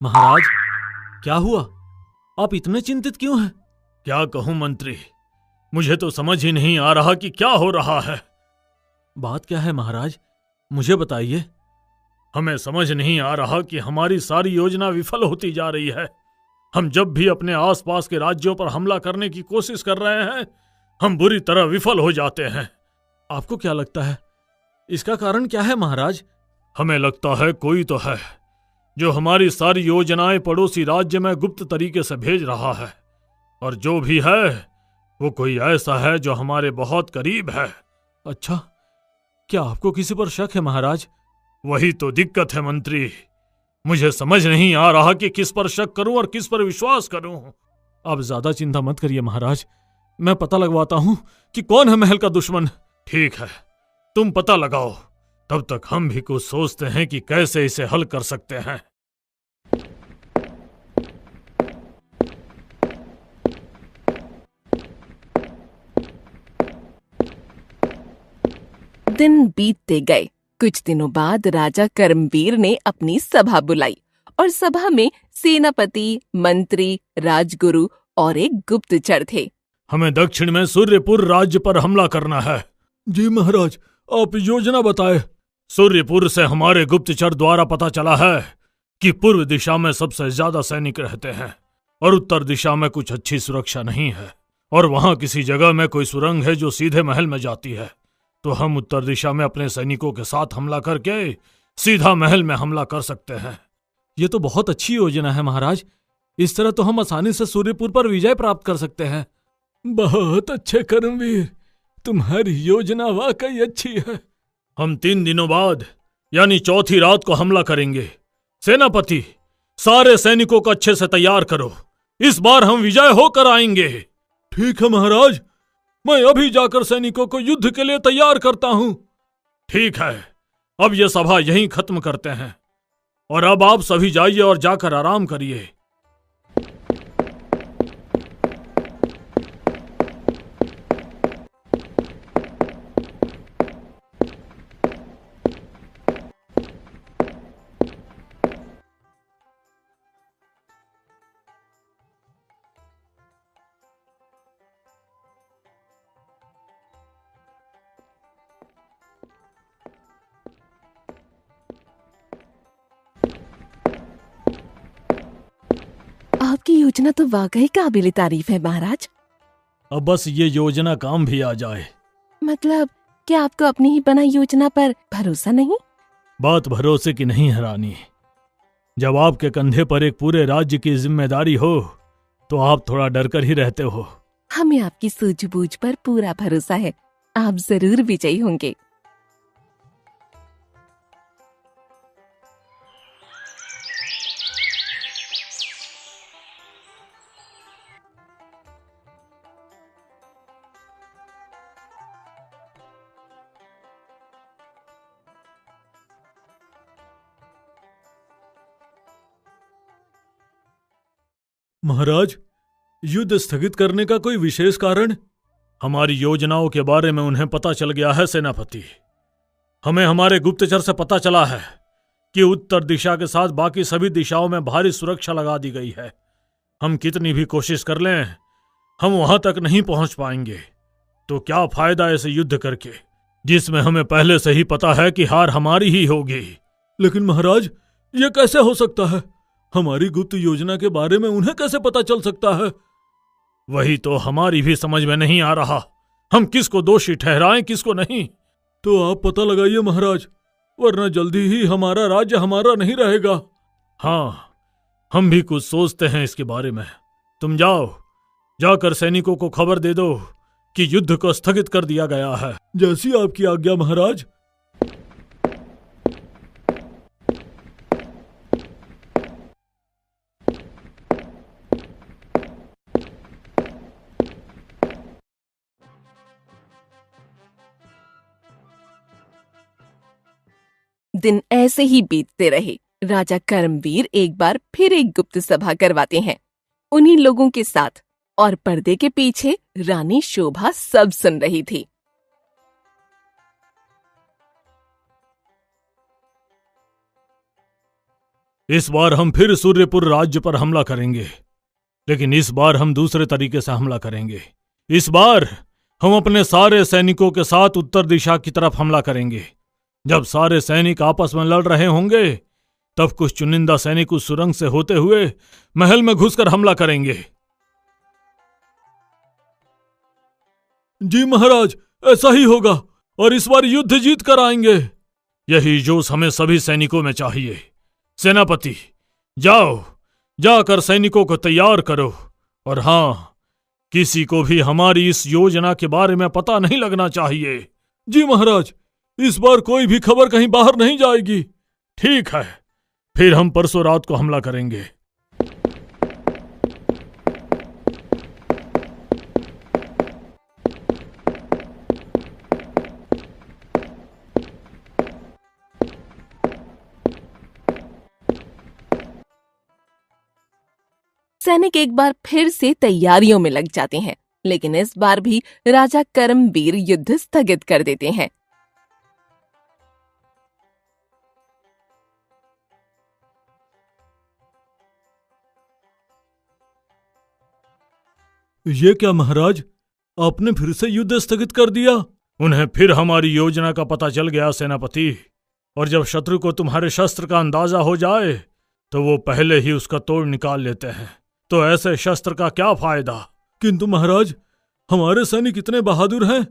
महाराज, क्या हुआ? आप इतने चिंतित क्यों हैं? क्या कहूं मंत्री, मुझे तो समझ ही नहीं आ रहा कि क्या हो रहा है। बात क्या है महाराज, मुझे बताइए। हमें समझ नहीं आ रहा कि हमारी सारी योजना विफल होती जा रही है। हम जब भी अपने आसपास के राज्यों पर हमला करने की कोशिश कर रहे हैं, हम बुरी तरह विफल हो जाते हैं। आपको क्या लगता है, इसका कारण क्या है महाराज? हमें लगता है कोई तो है जो हमारी सारी योजनाएं पड़ोसी राज्य में गुप्त तरीके से भेज रहा है, और जो भी है वो कोई ऐसा है जो हमारे बहुत करीब है। अच्छा, क्या आपको किसी पर शक है महाराज? वही तो दिक्कत है मंत्री, मुझे समझ नहीं आ रहा कि किस पर शक करूं और किस पर विश्वास करूं। आप ज्यादा चिंता मत करिए महाराज, मैं पता लगवाता हूं कि कौन है महल का दुश्मन। ठीक है, तुम पता लगाओ, तब तक हम भी कुछ सोचते हैं कि कैसे इसे हल कर सकते हैं। दिन बीतते गए। कुछ दिनों बाद राजा कर्मवीर ने अपनी सभा बुलाई और सभा में सेनापति, मंत्री, राजगुरु और एक गुप्तचर थे। हमें दक्षिण में सूर्यपुर राज्य पर हमला करना है। जी महाराज, आप योजना बताएं। सूर्यपुर से हमारे गुप्तचर द्वारा पता चला है कि पूर्व दिशा में सबसे ज्यादा सैनिक रहते हैं और उत्तर दिशा में कुछ अच्छी सुरक्षा नहीं है, और वहां किसी जगह में कोई सुरंग है जो सीधे महल में जाती है। तो हम उत्तर दिशा में अपने सैनिकों के साथ हमला करके सीधा महल में हमला कर सकते हैं। ये तो बहुत अच्छी योजना है महाराज, इस तरह तो हम आसानी से सूर्यपुर पर विजय प्राप्त कर सकते हैं। बहुत अच्छे कर्मवीर, तुम्हारी योजना वाकई अच्छी है। हम 3 दिनों बाद यानी चौथी रात को हमला करेंगे। सेनापति, सारे सैनिकों को अच्छे से तैयार करो, इस बार हम विजय होकर आएंगे। ठीक है महाराज, मैं अभी जाकर सैनिकों को युद्ध के लिए तैयार करता हूं। ठीक है, अब यह सभा यहीं खत्म करते हैं, और अब आप सभी जाइए और जाकर आराम करिए। आपकी योजना तो वाकई काबिल तारीफ है महाराज। अब बस ये योजना काम भी आ जाए। मतलब क्या आपको अपनी ही बनाई योजना पर भरोसा नहीं? बात भरोसे की नहीं है रानी, जब आपके कंधे पर एक पूरे राज्य की जिम्मेदारी हो तो आप थोड़ा डर कर ही रहते हो। हमें आपकी सूझबूझ पर पूरा भरोसा है, आप जरूर विजयी होंगे। महाराज, युद्ध स्थगित करने का कोई विशेष कारण? हमारी योजनाओं के बारे में उन्हें पता चल गया है सेनापति। हमें हमारे गुप्तचर से पता चला है कि उत्तर दिशा के साथ बाकी सभी दिशाओं में भारी सुरक्षा लगा दी गई है। हम कितनी भी कोशिश कर लें, हम वहां तक नहीं पहुंच पाएंगे। तो क्या फायदा ऐसे युद्ध करके जिसमें हमें पहले से ही पता है कि हार हमारी ही होगी। लेकिन महाराज, यह कैसे हो सकता है? हमारी गुप्त योजना के बारे में उन्हें कैसे पता चल सकता है? वही तो हमारी भी समझ में नहीं आ रहा, हम किसको दोषी ठहराएं किसको नहीं। तो आप पता लगाइए महाराज, वरना जल्दी ही हमारा राज्य हमारा नहीं रहेगा। हाँ, हम भी कुछ सोचते हैं इसके बारे में। तुम जाओ, जाकर सैनिकों को खबर दे दो कि युद्ध को स्थगित कर दिया गया है। जैसी आपकी आज्ञा महाराज। दिन ऐसे ही बीतते रहे। राजा कर्मवीर एक बार फिर एक गुप्त सभा करवाते हैं उन्हीं लोगों के साथ, और पर्दे के पीछे रानी शोभा सब सुन रही थी। इस बार हम फिर सूर्यपुर राज्य पर हमला करेंगे, लेकिन इस बार हम दूसरे तरीके से हमला करेंगे। इस बार हम अपने सारे सैनिकों के साथ उत्तर दिशा की तरफ हमला करेंगे। जब सारे सैनिक आपस में लड़ रहे होंगे, तब कुछ चुनिंदा सैनिक उस सुरंग से होते हुए महल में घुसकर हमला करेंगे। जी महाराज, ऐसा ही होगा और इस बार युद्ध जीत कर आएंगे। यही जोश हमें सभी सैनिकों में चाहिए। सेनापति, जाओ, जाकर सैनिकों को तैयार करो। और हां, किसी को भी हमारी इस योजना के बारे में पता नहीं लगना चाहिए। जी महाराज, इस बार कोई भी खबर कहीं बाहर नहीं जाएगी। ठीक है, फिर हम परसों रात को हमला करेंगे। सैनिक एक बार फिर से तैयारियों में लग जाते हैं, लेकिन इस बार भी राजा कर्मवीर युद्ध स्थगित कर देते हैं। ये क्या महाराज, आपने फिर से युद्ध स्थगित कर दिया? उन्हें फिर हमारी योजना का पता चल गया सेनापति, और जब शत्रु को तुम्हारे शस्त्र का अंदाजा हो जाए तो वो पहले ही उसका तोड़ निकाल लेते हैं। तो ऐसे शस्त्र का क्या फायदा? किंतु महाराज, हमारे सैनिक इतने बहादुर हैं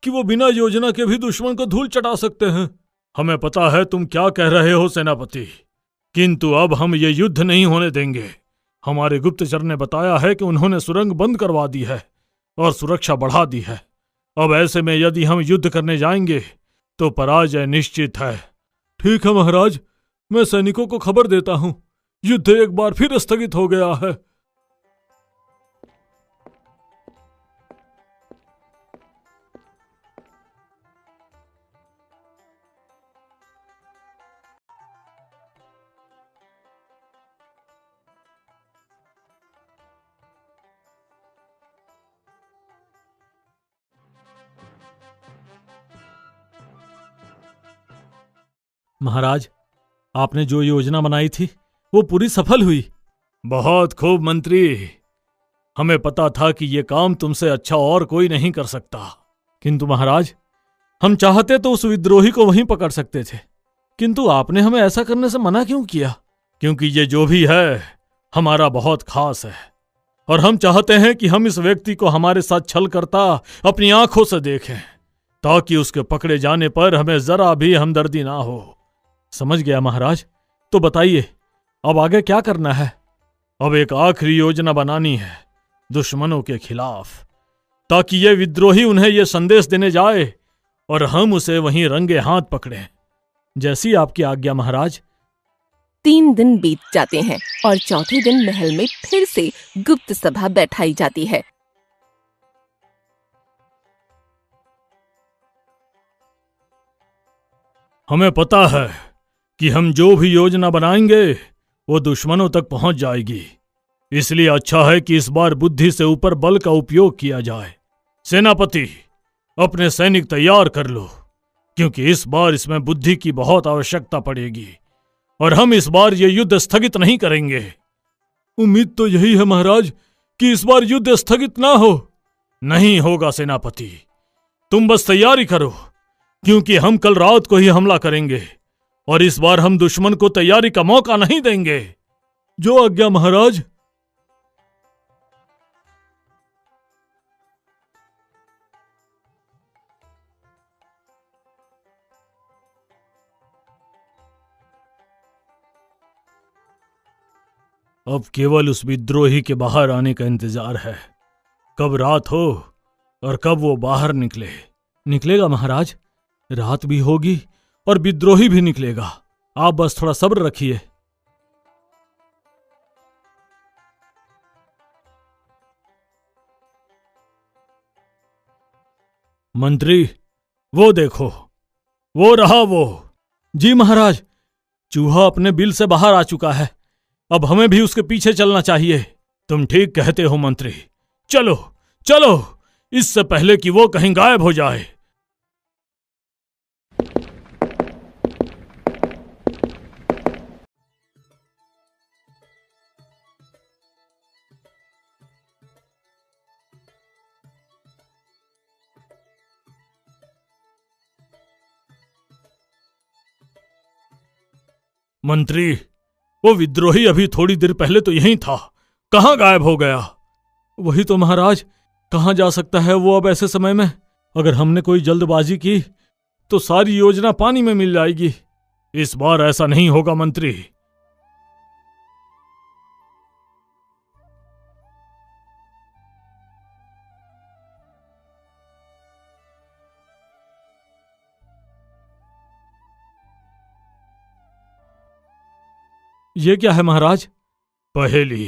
कि वो बिना योजना के भी दुश्मन को धूल चटा सकते हैं। हमें पता है तुम क्या कह रहे हो सेनापति, किंतु अब हम ये युद्ध नहीं होने देंगे। हमारे गुप्तचर ने बताया है कि उन्होंने सुरंग बंद करवा दी है और सुरक्षा बढ़ा दी है। अब ऐसे में यदि हम युद्ध करने जाएंगे तो पराजय निश्चित है। ठीक है महाराज, मैं सैनिकों को खबर देता हूं, युद्ध एक बार फिर स्थगित हो गया है। महाराज, आपने जो योजना बनाई थी वो पूरी सफल हुई। बहुत खूब मंत्री, हमें पता था कि ये काम तुमसे अच्छा और कोई नहीं कर सकता। किंतु महाराज, हम चाहते तो उस विद्रोही को वहीं पकड़ सकते थे, किंतु आपने हमें ऐसा करने से मना क्यों किया? क्योंकि ये जो भी है हमारा बहुत खास है, और हम चाहते हैं कि हम इस व्यक्ति को हमारे साथ छल करता अपनी आंखों से देखें, ताकि उसके पकड़े जाने पर हमें जरा भी हमदर्दी ना हो। समझ गया महाराज, तो बताइए अब आगे क्या करना है? अब एक आखिरी योजना बनानी है दुश्मनों के खिलाफ, ताकि ये विद्रोही उन्हें ये संदेश देने जाए और हम उसे वहीं रंगे हाथ पकड़ें। जैसी आपकी आज्ञा महाराज। 3 दिन बीत जाते हैं और चौथे दिन महल में फिर से गुप्त सभा बैठाई जाती है। हमें पता है कि हम जो भी योजना बनाएंगे वो दुश्मनों तक पहुंच जाएगी, इसलिए अच्छा है कि इस बार बुद्धि से ऊपर बल का उपयोग किया जाए। सेनापति, अपने सैनिक तैयार कर लो, क्योंकि इस बार इसमें बुद्धि की बहुत आवश्यकता पड़ेगी, और हम इस बार ये युद्ध स्थगित नहीं करेंगे। उम्मीद तो यही है महाराज कि इस बार युद्ध स्थगित ना हो। नहीं होगा सेनापति, तुम बस तैयारी करो, क्योंकि हम कल रात को ही हमला करेंगे और इस बार हम दुश्मन को तैयारी का मौका नहीं देंगे। जो आज्ञा महाराज। अब केवल उस विद्रोही के बाहर आने का इंतजार है। कब रात हो और कब वो बाहर निकले। निकलेगा महाराज, रात भी होगी और विद्रोही भी निकलेगा। आप बस थोड़ा सब्र रखिए। मंत्री, वो देखो, वो रहा वो। जी महाराज, चूहा अपने बिल से बाहर आ चुका है। अब हमें भी उसके पीछे चलना चाहिए। तुम ठीक कहते हो मंत्री, चलो चलो, इससे पहले कि वो कहीं गायब हो जाए। मंत्री, वो विद्रोही अभी थोड़ी देर पहले तो यहीं था, कहाँ गायब हो गया? वही तो महाराज, कहाँ जा सकता है वो अब ऐसे समय में? अगर हमने कोई जल्दबाजी की तो सारी योजना पानी में मिल जाएगी। इस बार ऐसा नहीं होगा मंत्री। ये क्या है महाराज? पहेली।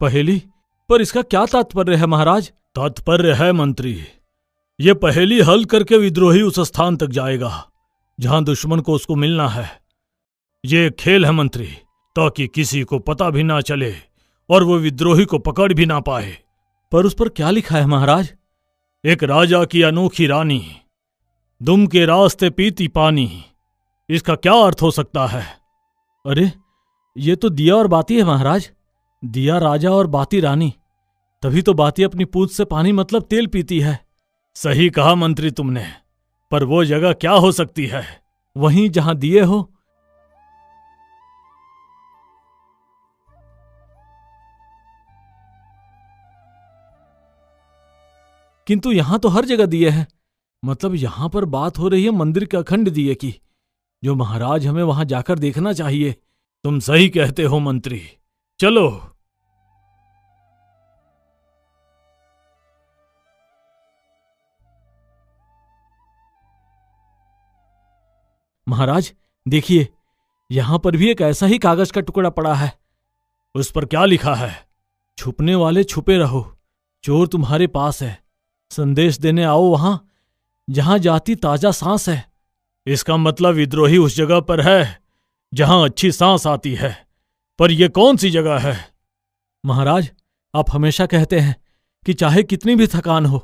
पहेली? पर इसका क्या तात्पर्य है महाराज? तात्पर्य है मंत्री, ये पहेली हल करके विद्रोही उस स्थान तक जाएगा जहां दुश्मन को उसको मिलना है। ये एक खेल है मंत्री, ताकि किसी को पता भी ना चले और वो विद्रोही को पकड़ भी ना पाए। पर उस पर क्या लिखा है महाराज? एक राजा की अनोखी रानी, दुम के रास्ते पीती पानी। इसका क्या अर्थ हो सकता है? अरे, ये तो दिया और बाती है महाराज। दिया राजा और बाती रानी, तभी तो बाती अपनी पूंछ से पानी मतलब तेल पीती है। सही कहा मंत्री तुमने, पर वो जगह क्या हो सकती है? वहीं जहां दिए हो। किंतु यहां तो हर जगह दिए हैं, मतलब यहां पर बात हो रही है मंदिर के अखंड दिए की, जो महाराज हमें वहां जाकर देखना चाहिए। तुम सही कहते हो मंत्री, चलो। महाराज देखिए, यहां पर भी एक ऐसा ही कागज का टुकड़ा पड़ा है। उस पर क्या लिखा है? छुपने वाले छुपे रहो, चोर तुम्हारे पास है, संदेश देने आओ वहां जहां जाती ताजा सांस है। इसका मतलब विद्रोही उस जगह पर है जहां अच्छी सांस आती है, पर यह कौन सी जगह है? महाराज, आप हमेशा कहते हैं कि चाहे कितनी भी थकान हो,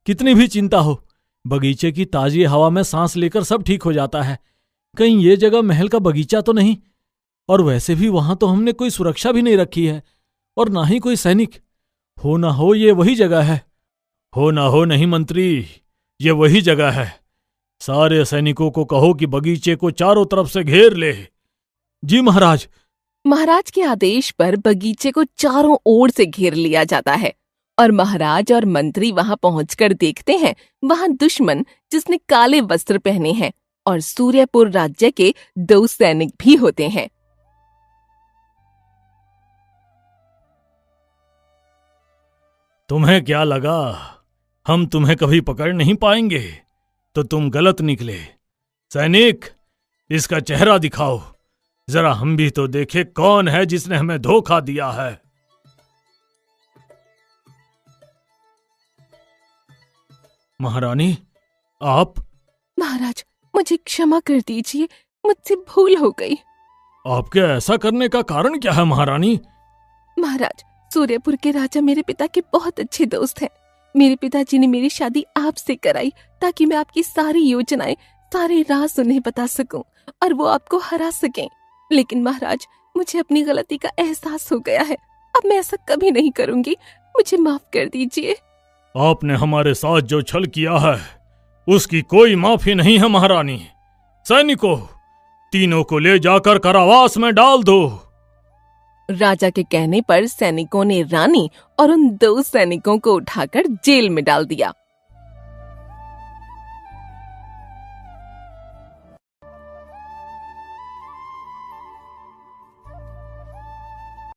कितनी भी चिंता हो, बगीचे की ताजी हवा में सांस लेकर सब ठीक हो जाता है। कहीं ये जगह महल का बगीचा तो नहीं? और वैसे भी वहां तो हमने कोई सुरक्षा भी नहीं रखी है, और ना ही कोई सैनिक। हो ना हो ये वही जगह है। हो ना हो नहीं मंत्री, ये वही जगह है। सारे सैनिकों को कहो कि बगीचे को चारों तरफ से घेर ले। जी महाराज। महाराज के आदेश पर बगीचे को चारों ओर से घेर लिया जाता है और महाराज और मंत्री वहां पहुंचकर देखते हैं वहां दुश्मन जिसने काले वस्त्र पहने हैं और सूर्यपुर राज्य के 2 सैनिक भी होते हैं। तुम्हें क्या लगा हम तुम्हें कभी पकड़ नहीं पाएंगे? तो तुम गलत निकले। सैनिक, इसका चेहरा दिखाओ, जरा हम भी तो देखें कौन है जिसने हमें धोखा दिया है। महारानी, आप? महाराज, मुझे क्षमा कर दीजिए, मुझसे भूल हो गई। आपके ऐसा करने का कारण क्या है महारानी? महाराज, सूर्यपुर के राजा मेरे पिता के बहुत अच्छे दोस्त हैं। मेरे पिताजी ने मेरी शादी आपसे कराई ताकि मैं आपकी सारी योजनाएं, सारे राज उन्हें बता सकूं और वो आपको हरा सकें। लेकिन महाराज, मुझे अपनी गलती का एहसास हो गया है। अब मैं ऐसा कभी नहीं करूंगी, मुझे माफ कर दीजिए। आपने हमारे साथ जो छल किया है उसकी कोई माफी नहीं है महारानी। सैनिकों, तीनों को ले जाकर कारावास में डाल दो। राजा के कहने पर सैनिकों ने रानी और उन 2 सैनिकों को उठाकर जेल में डाल दिया।